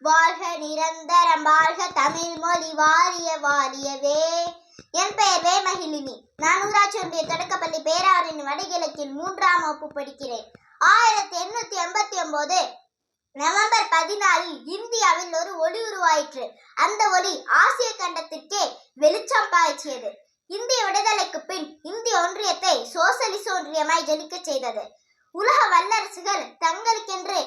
வாழ்க நிரந்தரம் வாழ்க தமிழ் மொழி வாரிய வாரியவே. என் பெயர் வே மகிழினி. நான் ஊராட்சி ஒன்றிய தொடக்கப்பள்ளி பேராவூரின் வடகிழக்கில் 3ஆம் வகுப்பு படிக்கிறேன். 1889 நவம்பர் 14 இந்தியாவில் ஒரு ஒளி உருவாயிற்று. அந்த ஒளி ஆசிய கண்டத்திற்கே வெளிச்சம் பாய்ச்சியது. இந்திய விடுதலைக்கு பின் இந்திய ஒன்றியத்தை சோசலிச ஒன்றியமாய் ஜொலிக்க செய்தது. உலக வல்லரசுகள் தங்களுக்கென்று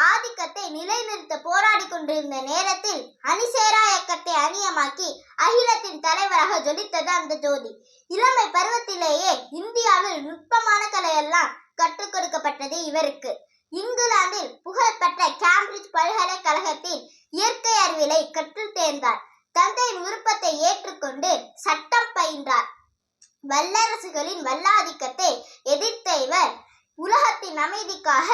ஆதிக்கத்தை நிலைநிறுத்த போராடி கொண்டிருந்த நேரத்தில் அணிசேரா இயக்கத்தை அணியமாக்கி அகிலத்தின் தலைவராக ஜொலித்தது அந்த ஜோதி. இளமை பருவத்திலேயே இந்தியாவில் நுட்பமான கலையெல்லாம் கற்றுக் கொடுக்கப்பட்டது இவருக்கு. இங்கிலாந்தில் புகழ்பெற்ற கேம்பிரிட்ஜ் பல்கலைக்கழகத்தில் இயற்கை அறிவியலை கற்றுத் தேர்ந்தார். தந்தையின் விருப்பத்தை ஏற்றுக்கொண்டு சட்டம் பயின்றார். வல்லரசுகளின் வல்லாதிக்கத்தை எதிர்த்த இவர் உலகத்தின் அமைதிக்காக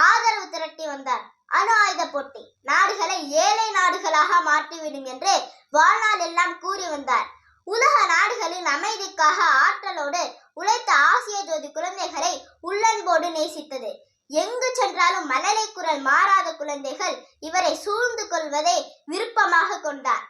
ஆதரவு திரட்டி வந்தார். அணு ஆயுத போட்டி நாடுகளை ஏழை நாடுகளாக மாற்றிவிடும் என்று வாழ்நாள் எல்லாம் கூறி வந்தார். உலக நாடுகளின் அமைதிக்காக ஆற்றலோடு உழைத்த ஆசிய ஜோதி குழந்தைகளை உள்ளன்போடு நேசித்தது. எங்கு சென்றாலும் மழலை குரல் மாறாத குழந்தைகள் இவரை சூழ்ந்து கொள்வதை விருப்பமாக கொண்டார்.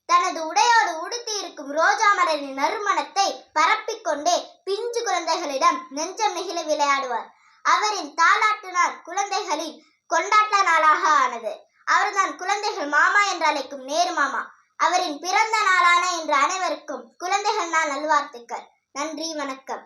தனது உடையோடு உடுத்தி இருக்கும் ரோஜா மலரின் நறுமணத்தை பரப்பிக்கொண்டே பிஞ்சு குழந்தைகளிடம் நெஞ்சம் நெகிழ விளையாடுவார். அவரின் தாலாட்டு நாள் குழந்தைகளின் கொண்டாட்ட நாளாக ஆனது. அவர்தான் குழந்தைகள் மாமா என்று அழைக்கும் நேரு மாமா. அவரின் பிறந்த நாளான இன்று அனைவருக்கும் குழந்தைகள் நாள் நல்வாழ்த்துக்கள். நன்றி, வணக்கம்.